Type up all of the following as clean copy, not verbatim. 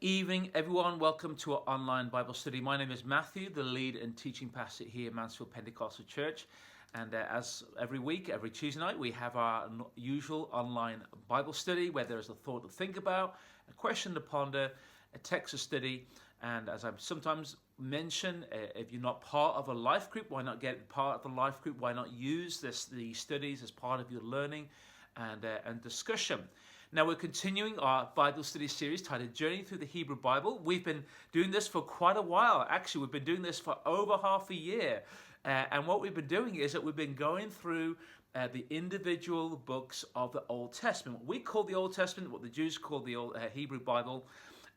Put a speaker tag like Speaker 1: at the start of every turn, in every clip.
Speaker 1: Evening, everyone. Welcome to our online Bible study. My name is Matthew, the lead and teaching pastor here at Mansfield Pentecostal Church. And as every week, every Tuesday night, we have our usual online Bible study where there is a thought to think about, a question to ponder, a text to study. And as I sometimes mention, if you're not part of a life group, why not get part of the life group? Why not use these studies as part of your learning and discussion? Now we're continuing our Bible study series titled Journeying Through the Hebrew Bible. We've been doing this for quite a while. Actually, we've been doing this for over half a year. And what we've been doing is that we've been going through the individual books of the Old Testament. What we call the Old Testament, what the Jews call the Old Hebrew Bible.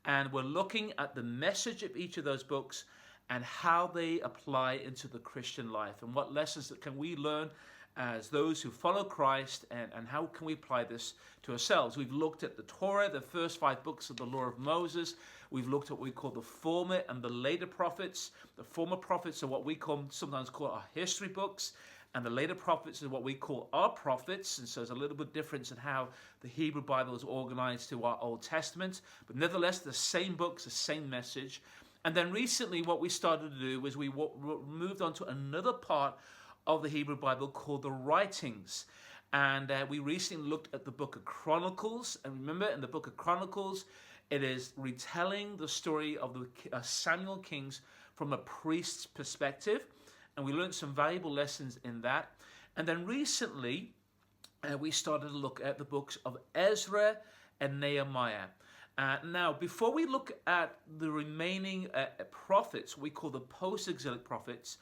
Speaker 1: And we're looking at the message of each of those books and how they apply into the Christian life. And what lessons that can we learn as those who follow Christ, and how can we apply this to ourselves? We've looked at the Torah, the first 5 books of the law of Moses. We've looked at what we call the former and the later prophets. The former prophets are what we sometimes call our history books, and the later prophets are what we call our prophets. And so there's a little bit difference in how the Hebrew Bible is organized to our Old Testament. But nevertheless, the same books, the same message. And then recently what we started to do was we moved on to another part of the Hebrew Bible called the Writings. And we recently looked at the book of Chronicles. And remember, in the book of Chronicles, it is retelling the story of the Samuel kings from a priest's perspective. And we learned some valuable lessons in that. And then recently, we started to look at the books of Ezra and Nehemiah. Now, before we look at the remaining prophets, we call the post-exilic prophets,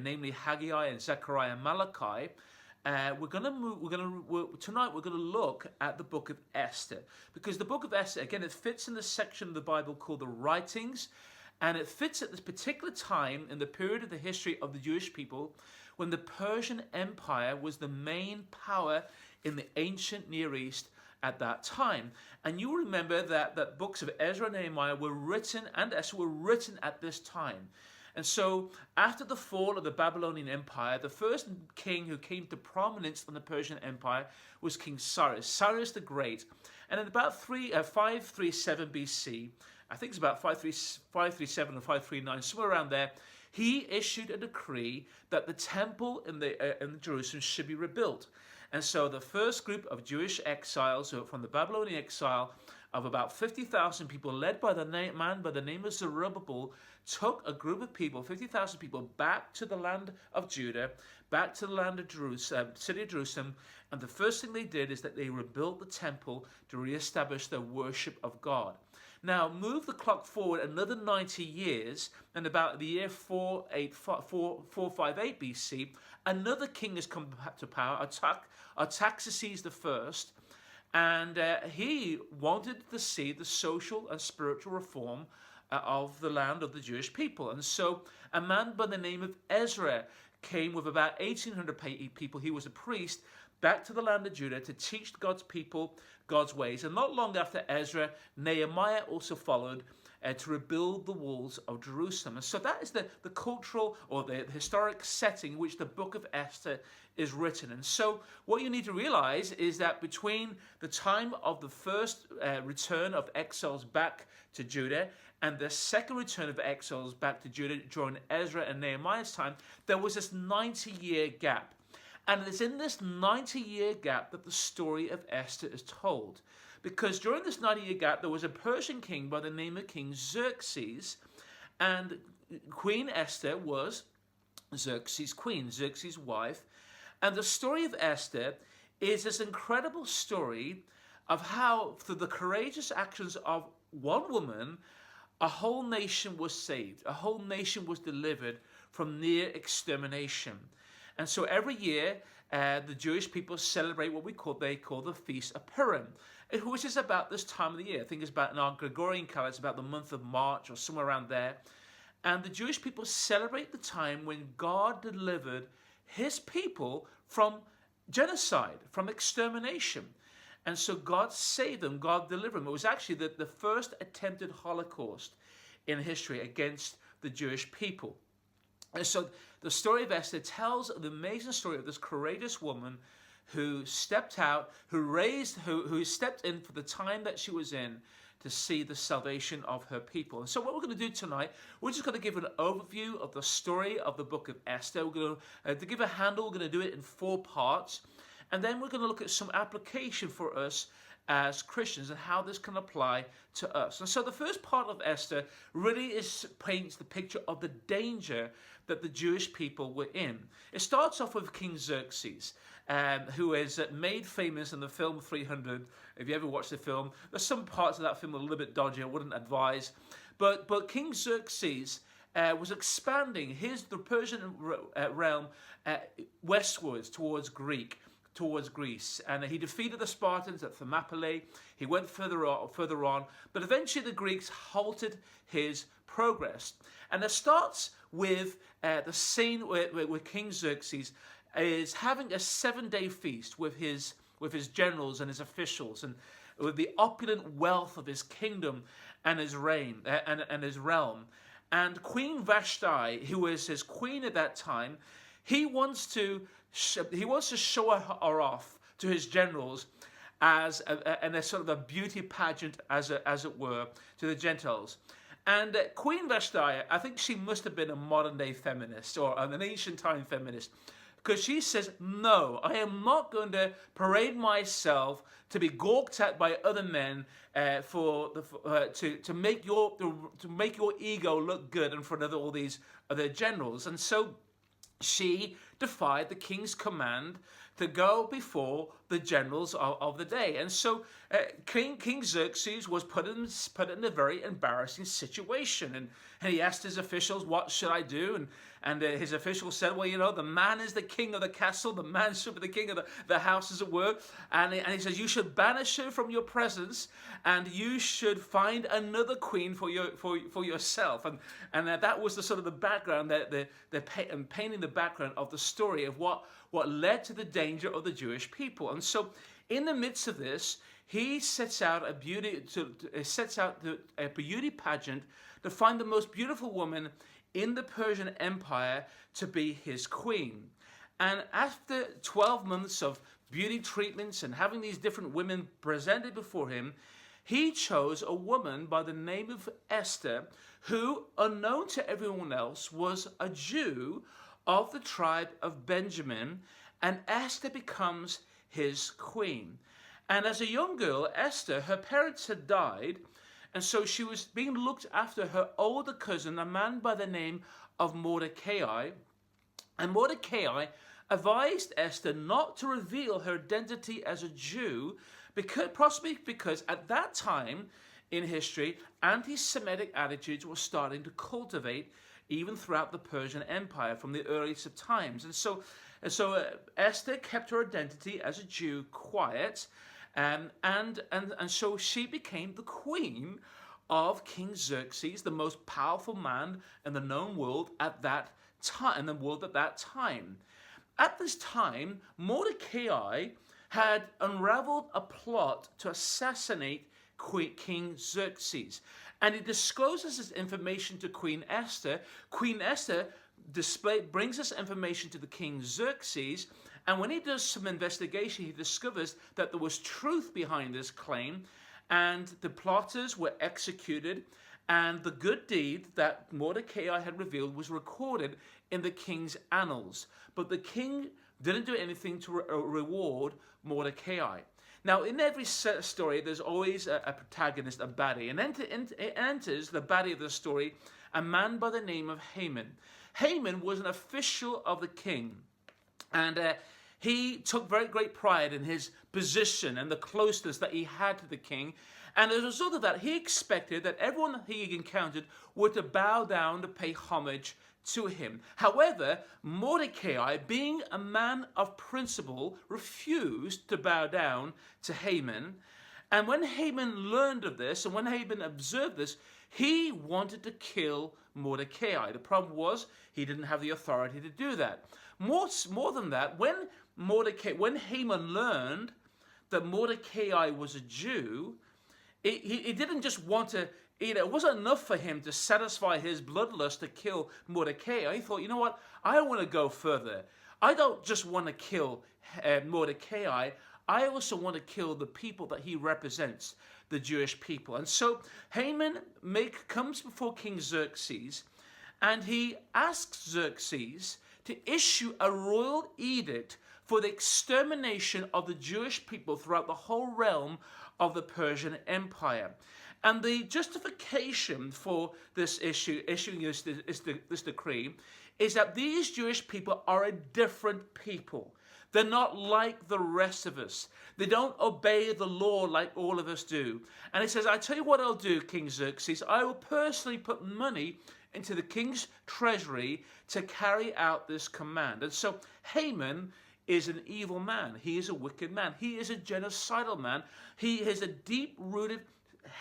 Speaker 1: namely Haggai and Zechariah and Malachi, tonight we're going to look at the book of Esther, because the book of Esther, again, it fits in the section of the Bible called the Writings, and it fits at this particular time in the period of the history of the Jewish people when the Persian Empire was the main power in the ancient Near East at that time. And you remember that books of Ezra and Nehemiah were written, and Esther were written at this time. And so after the fall of the Babylonian Empire, the first king who came to prominence in the Persian Empire was King Cyrus the Great. And in about 537 BC, I think it's about 537 or 539, somewhere around there, he issued a decree that the temple in Jerusalem should be rebuilt. And so the first group of Jewish exiles from the Babylonian exile of about 50,000 people, led by the man by the name of Zerubbabel, took a group of people, 50,000 people, back to the land of Judah, back to the land of Jerusalem, city of Jerusalem. And the first thing they did is that they rebuilt the temple to reestablish their worship of God. Now, move the clock forward another 90 years, and about the year 458 BC, another king has come to power, Artaxerxes I, and he wanted to see the social and spiritual reform of the land of the Jewish people. And so a man by the name of Ezra came with about 1,800 people. He was a priest back to the land of Judah to teach God's people God's ways. And not long after Ezra, Nehemiah also followed to rebuild the walls of Jerusalem. And so that is the cultural or the historic setting in which the book of Esther is written. And so what you need to realize is that between the time of the first return of exiles back to Judah and the second return of exiles back to Judah during Ezra and Nehemiah's time, there was this 90-year gap. And it's in this 90-year gap that the story of Esther is told. Because during this 90-year gap, there was a Persian king by the name of King Xerxes, and Queen Esther was Xerxes' queen, Xerxes' wife. And the story of Esther is this incredible story of how, through the courageous actions of one woman, a whole nation was saved, a whole nation was delivered from near extermination. And so every year, the Jewish people celebrate what they call the Feast of Purim, which is about this time of the year. I think it's about, in our Gregorian calendar, it's about the month of March or somewhere around there. And the Jewish people celebrate the time when God delivered his people from genocide, from extermination. And so God saved them, God delivered them. It was actually the first attempted Holocaust in history against the Jewish people. And so the story of Esther tells the amazing story of this courageous woman who stepped out, who stepped in for the time that she was in to see the salvation of her people. And so what we're going to do tonight, we're just going to give an overview of the story of the book of Esther. We're going to give a handle, we're going to do it in 4 parts. And then we're going to look at some application for us as Christians and how this can apply to us. And so the first part of Esther really paints the picture of the danger that the Jewish people were in. It starts off with King Xerxes, who is made famous in the film 300. If you ever watched the film, there's some parts of that film a little bit dodgy, I wouldn't advise. But King Xerxes was expanding the Persian realm westwards towards Greece, and he defeated the Spartans at Thermopylae. He went further on, but eventually the Greeks halted his progress. And it starts with the scene where King Xerxes is having a 7-day feast with his generals and his officials, and with the opulent wealth of his kingdom and his reign and his realm. And Queen Vashti, who is his queen at that time, he wants to show her off to his generals as a sort of a beauty pageant, as it were, to the Gentiles. And Queen Vashti, I think she must have been a modern day feminist or an ancient time feminist, because she says, no, I am not going to parade myself to be gawked at by other men to make your ego look good in front of all these other generals. And so she defied the king's command to go before the generals of the day. And so King Xerxes was put in a very embarrassing situation. And he asked his officials, what should I do? And his officials said, well, the man is the king of the castle. The man should be the king of the house, as it were. And he says, you should banish her from your presence, and you should find another queen for yourself. And that was the sort of the background, painting the background of the story of what led to the danger of the Jewish people. And so in the midst of this, he sets out a beauty pageant to find the most beautiful woman in the Persian Empire to be his queen. And after 12 months of beauty treatments and having these different women presented before him, he chose a woman by the name of Esther, who, unknown to everyone else, was a Jew of the tribe of Benjamin, and Esther becomes his queen. And as a young girl, Esther, her parents had died, and so she was being looked after her older cousin, a man by the name of Mordecai. And Mordecai advised Esther not to reveal her identity as a Jew, possibly because at that time in history, anti-Semitic attitudes were starting to cultivate even throughout the Persian Empire from the earliest of times. And so Esther kept her identity as a Jew quiet, and so she became the queen of King Xerxes, the most powerful man in the known world at that time. At this time, Mordecai had unraveled a plot to assassinate King Xerxes, and he discloses this information to Queen Esther. Queen Esther brings this information to the King Xerxes, and when he does some investigation, he discovers that there was truth behind this claim, and the plotters were executed, and the good deed that Mordecai had revealed was recorded in the king's annals. But the king didn't do anything to reward Mordecai. Now, in every story, there's always a protagonist, a baddie. And enters the baddie of the story, a man by the name of Haman. Haman was an official of the king, and he took very great pride in his position and the closeness that he had to the king. And as a result of that, he expected that everyone he encountered were to bow down to pay homage to him. However, Mordecai, being a man of principle, refused to bow down to Haman. And when Haman learned of this, and when Haman observed this, he wanted to kill Mordecai. The problem was he didn't have the authority to do that. More than that, when Haman learned that Mordecai was a Jew, he didn't just want to, it wasn't enough for him to satisfy his bloodlust to kill Mordecai. He thought, you know what, I want to go further. I don't just want to kill Mordecai, I also want to kill the people that he represents. the Jewish people. And so Haman comes before King Xerxes, and he asks Xerxes to issue a royal edict for the extermination of the Jewish people throughout the whole realm of the Persian Empire. And the justification for this issuing this decree, is that these Jewish people are a different people. They're not like the rest of us. They don't obey the law like all of us do. And he says, I tell you what I'll do, King Xerxes. I will personally put money into the king's treasury to carry out this command. And so Haman is an evil man. He is a wicked man. He is a genocidal man. He has a deep-rooted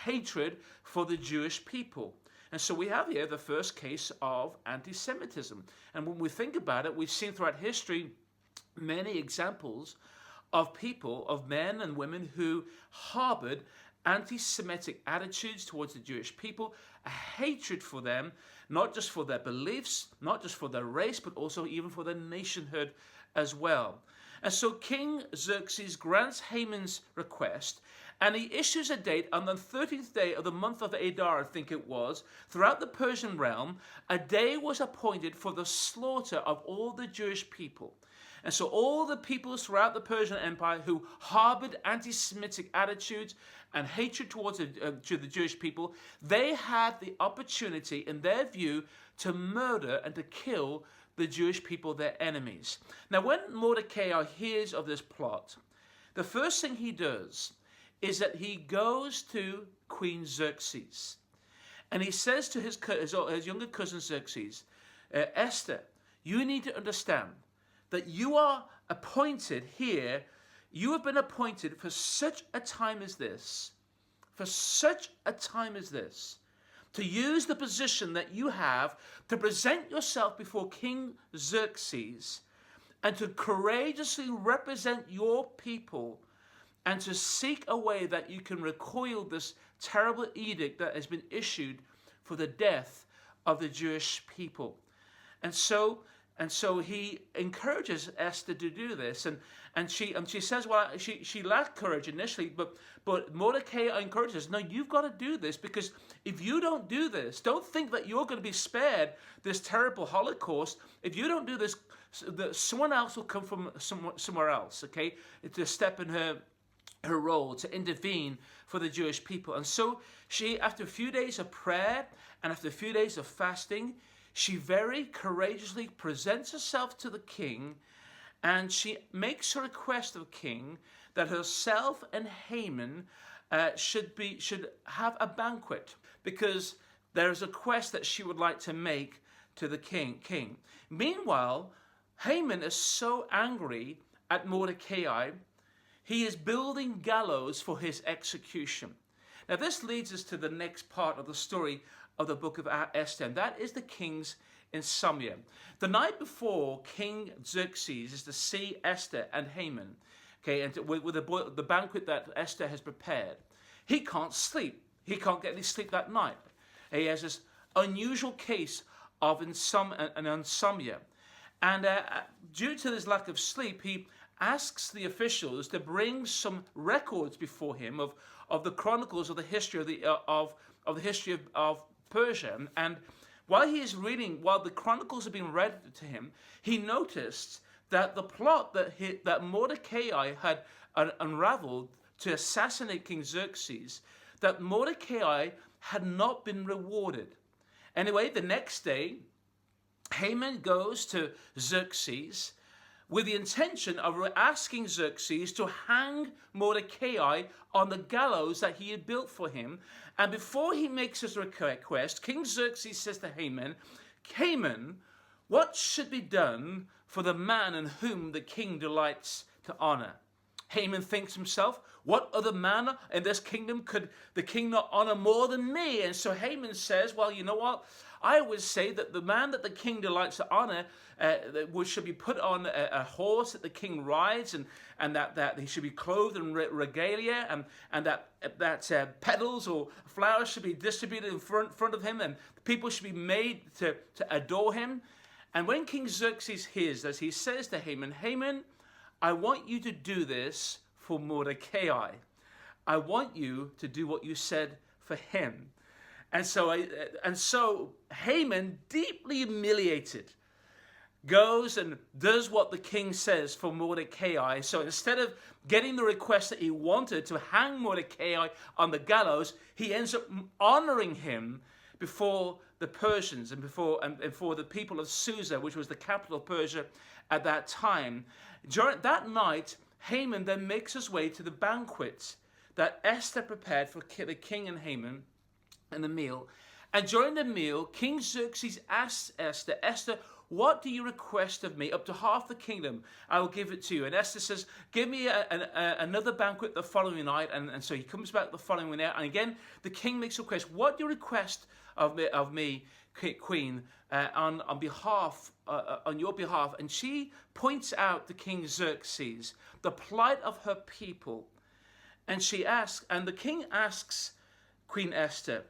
Speaker 1: hatred for the Jewish people. And so we have here the first case of anti-Semitism. And when we think about it, we've seen throughout history many examples of people, of men and women who harbored anti-Semitic attitudes towards the Jewish people, a hatred for them, not just for their beliefs, not just for their race, but also even for their nationhood as well. And so King Xerxes grants Haman's request, and he issues a date on the 30th day of the month of Adar, I think it was, throughout the Persian realm. A day was appointed for the slaughter of all the Jewish people. And so all the peoples throughout the Persian Empire who harbored anti-Semitic attitudes and hatred towards the Jewish people, they had the opportunity, in their view, to murder and to kill the Jewish people, their enemies. Now, when Mordecai hears of this plot, the first thing he does is that he goes to Queen Xerxes. And he says to his younger cousin Xerxes, Esther, you need to understand that you are appointed here, you have been appointed for such a time as this, to use the position that you have to present yourself before King Xerxes and to courageously represent your people and to seek a way that you can recoil this terrible edict that has been issued for the death of the Jewish people. And so he encourages Esther to do this, and she says, well, she lacked courage initially, but Mordecai encourages, no, you've got to do this, because if you don't do this, don't think that you're going to be spared this terrible Holocaust. If you don't do this, someone else will come from somewhere else, okay, to step in her role, to intervene for the Jewish people. And so she, after a few days of prayer and after a few days of fasting, she very courageously presents herself to the king, and she makes a request of the king that herself and Haman should have a banquet, because there is a request that she would like to make to the king. Meanwhile, Haman is so angry at Mordecai, he is building gallows for his execution. Now this leads us to the next part of the story of the book of Esther, and that is the king's insomnia. The night before King Xerxes is to see Esther and Haman, okay, and with the banquet that Esther has prepared, he can't sleep. He can't get any sleep that night. He has this unusual case of insomnia, and due to this lack of sleep, he asks the officials to bring some records before him of the chronicles of the history of the history of Persia. And while he is reading, while the chronicles are being read to him, he noticed that the plot that Mordecai had unraveled to assassinate King Xerxes, that Mordecai had not been rewarded. Anyway, the next day, Haman goes to Xerxes with the intention of asking Xerxes to hang Mordecai on the gallows that he had built for him. And before he makes his request, King Xerxes says to Haman, Haman, what should be done for the man in whom the king delights to honor? Haman thinks himself, what other man in this kingdom could the king not honor more than me? And so Haman says, well, you know what? I would say that the man that the king delights to honor should be put on a horse that the king rides, and that he should be clothed in regalia, and that petals or flowers should be distributed in front of him, and people should be made to adore him. And when King Xerxes hears this, he says to Haman, Haman, I want you to do this for Mordecai. I want you to do what you said for him. And so Haman, deeply humiliated, goes and does what the king says for Mordecai. So instead of getting the request that he wanted to hang Mordecai on the gallows, he ends up honoring him before the Persians and before the people of Susa, which was the capital of Persia at that time. During that night, Haman then makes his way to the banquet that Esther prepared for the king and Haman, and the meal. And during the meal, King Xerxes asked Esther, Esther, what do you request of me? Up to half the kingdom, I will give it to you. And Esther says, give me another banquet the following night. And so he comes back the following night. And again, the king makes a request. What do you request of me, queen, on your behalf? And she points out to King Xerxes the plight of her people. And the king asks Queen Esther,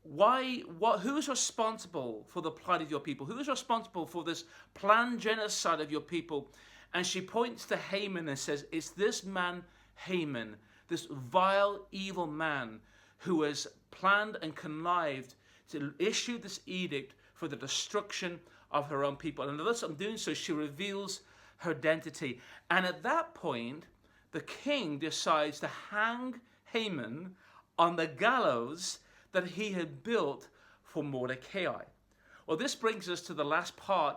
Speaker 1: who is responsible for the plight of your people? Who is responsible for this planned genocide of your people? And she points to Haman and says, it's this man Haman, this vile, evil man who has planned and connived to issue this edict for the destruction of her own people. And thus in doing so, she reveals her identity. And at that point, the king decides to hang Haman on the gallows that he had built for Mordecai. Well, this brings us to the last part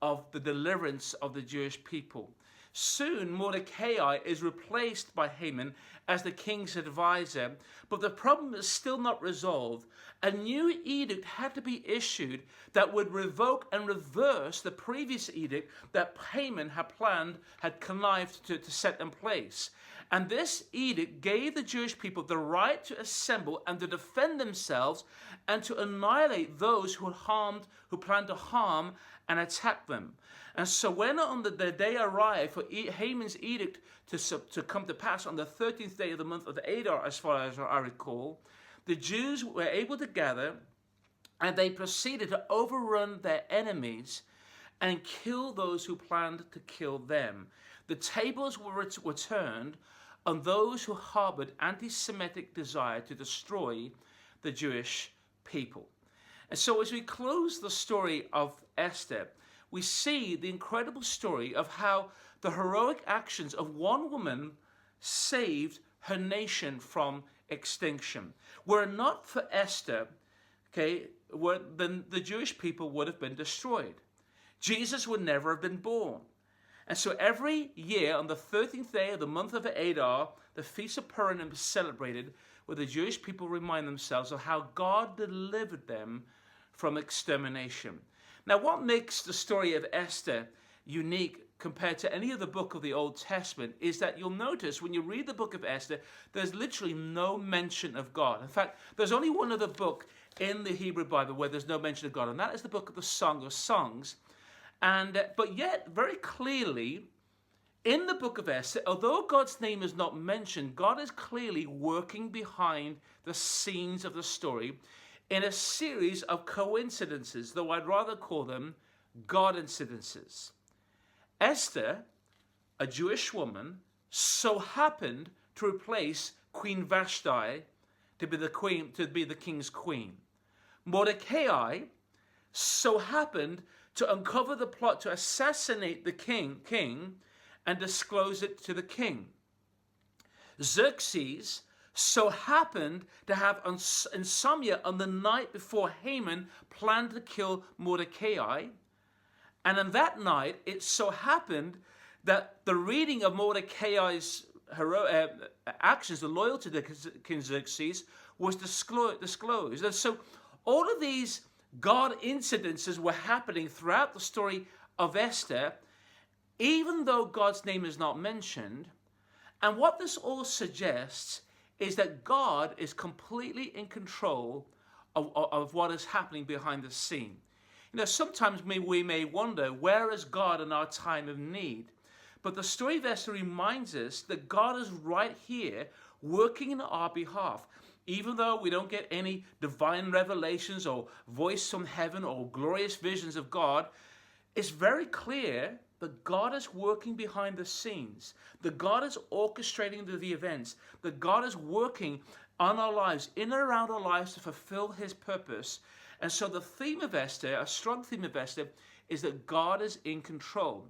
Speaker 1: of the deliverance of the Jewish people. Soon, Mordecai is replaced by Haman as the king's advisor, but the problem is still not resolved. A new edict had to be issued that would revoke and reverse the previous edict that Haman had connived to set in place. And this edict gave the Jewish people the right to assemble and to defend themselves and to annihilate those who planned to harm and attack them. And so when on the day arrived for Haman's edict to come to pass on the 13th day of the month of Adar, as far as I recall, the Jews were able to gather and they proceeded to overrun their enemies and kill those who planned to kill them. The tables were turned on those who harbored anti-Semitic desire to destroy the Jewish people. And so as we close the story of Esther, we see the incredible story of how the heroic actions of one woman saved her nation from extinction. Were it not for Esther, then the Jewish people would have been destroyed. Jesus would never have been born. And so every year on the 13th day of the month of Adar, the Feast of Purim is celebrated, where the Jewish people remind themselves of how God delivered them from extermination. Now, what makes the story of Esther unique compared to any other book of the Old Testament is that you'll notice when you read the book of Esther, there's literally no mention of God. In fact, there's only one other book in the Hebrew Bible where there's no mention of God, and that is the book of the Song of Songs. But yet, very clearly, in the book of Esther, although God's name is not mentioned, God is clearly working behind the scenes of the story in a series of coincidences, though I'd rather call them God-incidences. Esther, a Jewish woman, so happened to replace Queen Vashti to be the king's queen. Mordecai so happened to uncover the plot to assassinate the king and disclose it to the king. Xerxes so happened to have insomnia on the night before Haman planned to kill Mordecai. And on that night, it so happened that the reading of Mordecai's actions, the loyalty to King Xerxes, was disclosed. And so all of these God incidences were happening throughout the story of Esther, even though God's name is not mentioned. And what this all suggests is that God is completely in control of what is happening behind the scene. You know, sometimes we may wonder, where is God in our time of need? But the story of Esther reminds us that God is right here working in our behalf. Even though we don't get any divine revelations or voice from heaven or glorious visions of God, it's very clear that God is working behind the scenes, that God is orchestrating the events, that God is working on our lives, in and around our lives to fulfill his purpose. And so the theme of Esther, a strong theme of Esther, is that God is in control.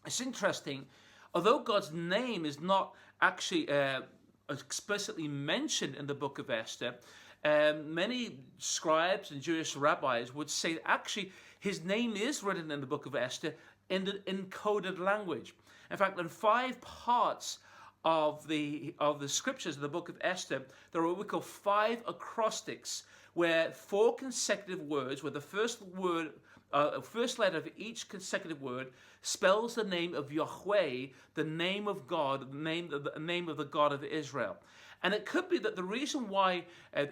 Speaker 1: It's interesting, although God's name is not actually explicitly mentioned in the book of Esther, many scribes and Jewish rabbis would say that actually his name is written in the book of Esther in the encoded language. In fact, in 5 parts of the scriptures of the book of Esther, there are what we call 5 acrostics, where 4 consecutive words, where the first letter of each consecutive word spells the name of Yahweh, the name of God, the name of the God of Israel. And it could be that the reason why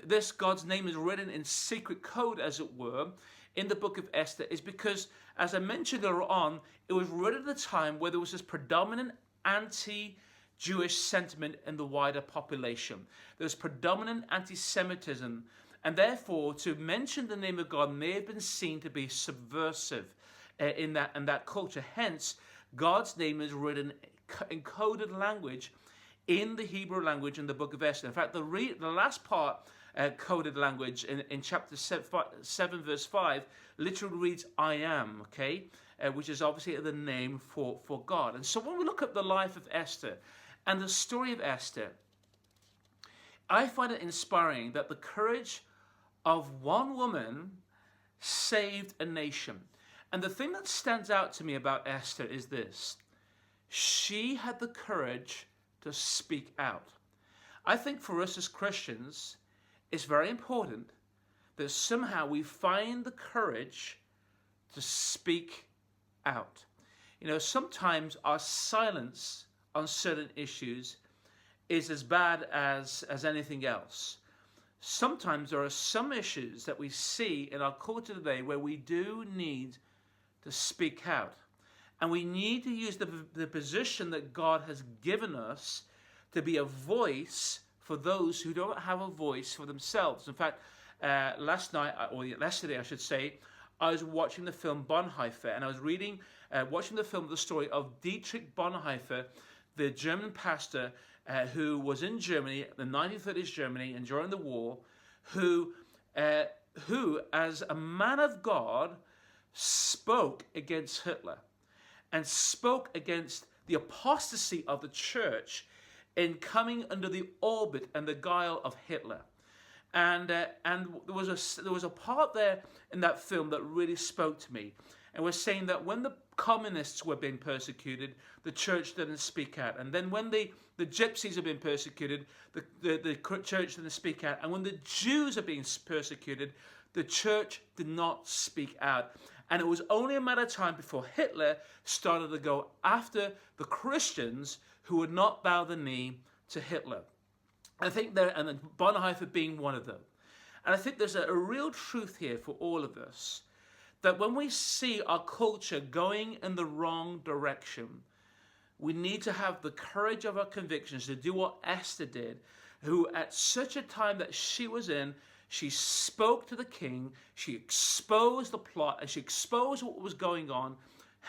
Speaker 1: this God's name is written in secret code, as it were, in the book of Esther is because, as I mentioned earlier on, it was written at a time where there was this predominant anti-Jewish sentiment in the wider population. There was predominant anti-Semitism, and therefore to mention the name of God may have been seen to be subversive in that culture. Hence, God's name is written in coded language in the Hebrew language in the book of Esther. In fact, the last part, coded language in chapter 7 verse 5, literally reads, I am, okay? Which is obviously the name for God. And so when we look at the life of Esther and the story of Esther, I find it inspiring that the courage of one woman saved a nation. And the thing that stands out to me about Esther is this: she had the courage to speak out. I think for us as Christians, it's very important that somehow we find the courage to speak out. You know, sometimes our silence on certain issues is as bad as anything else. Sometimes there are some issues that we see in our culture today where we do need to speak out. And we need to use the position that God has given us to be a voice for those who don't have a voice for themselves. In fact, last night, or yesterday I should say, I was watching the film Bonhoeffer, and I was watching the film, the story of Dietrich Bonhoeffer, the German pastor who was in Germany, the 1930s Germany, and during the war, who as a man of God, spoke against Hitler and spoke against the apostasy of the church in coming under the orbit and the guile of Hitler. And there was a part there in that film that really spoke to me, and was saying that when the communists were being persecuted, the church didn't speak out. And then when the gypsies are being persecuted, the church didn't speak out. And when the Jews are being persecuted, the church did not speak out. And it was only a matter of time before Hitler started to go after the Christians who would not bow the knee to Hitler. I think and Bonhoeffer being one of them. And I think there's a real truth here for all of us, that when we see our culture going in the wrong direction, we need to have the courage of our convictions to do what Esther did, who at such a time that she was in, she spoke to the king, she exposed the plot, and she exposed what was going on,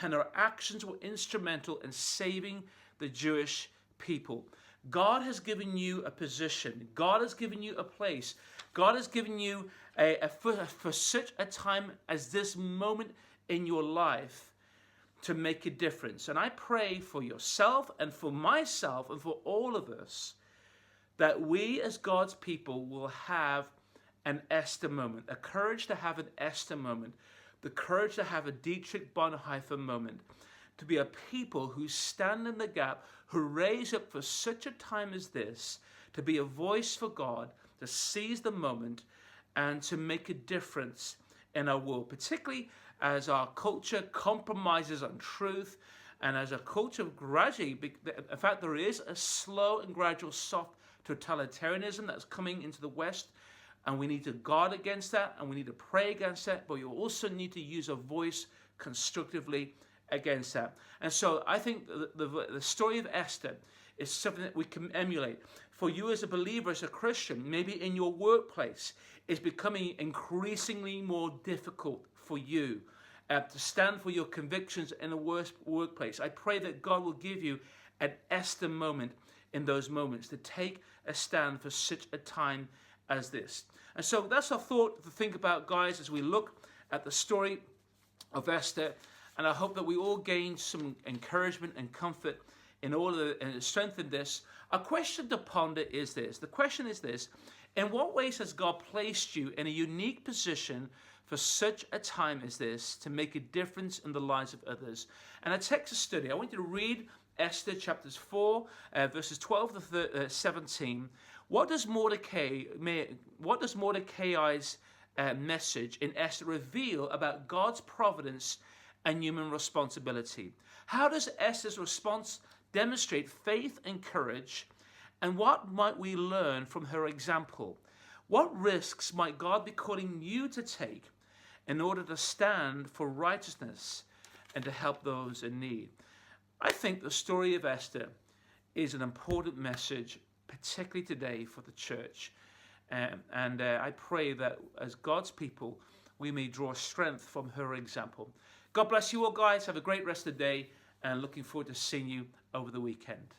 Speaker 1: and her actions were instrumental in saving the Jewish people. God has given you a position. God has given you a place. God has given you for such a time as this moment in your life to make a difference. And I pray for yourself and for myself and for all of us that we as God's people will have an Esther moment, a courage to have an Esther moment, the courage to have a Dietrich Bonhoeffer moment, to be a people who stand in the gap, who raise up for such a time as this, to be a voice for God, to seize the moment, and to make a difference in our world, particularly as our culture compromises on truth, and as a culture gradually, in fact, there is a slow and gradual soft totalitarianism that's coming into the West, and we need to guard against that, and we need to pray against that, but you also need to use a voice constructively against that. And so I think the story of Esther is something that we can emulate. For you as a believer, as a Christian, maybe in your workplace, it's becoming increasingly more difficult for you to stand for your convictions in the worst workplace. I pray that God will give you an Esther moment in those moments to take a stand for such a time as this. And so that's our thought to think about, guys, as we look at the story of Esther. And I hope that we all gain some encouragement and comfort in all of the, and strength in this. A question to ponder is this. The question is this: in what ways has God placed you in a unique position for such a time as this to make a difference in the lives of others? And a text to study. I want you to read Esther chapters 4, verses 12 to 17. What does Mordecai's message in Esther reveal about God's providence and human responsibility? How does Esther's response demonstrate faith and courage? And what might we learn from her example? What risks might God be calling you to take in order to stand for righteousness and to help those in need? I think the story of Esther is an important message, particularly today for the church. And I pray that as God's people, we may draw strength from her example. God bless you all, guys. Have a great rest of the day, and looking forward to seeing you over the weekend.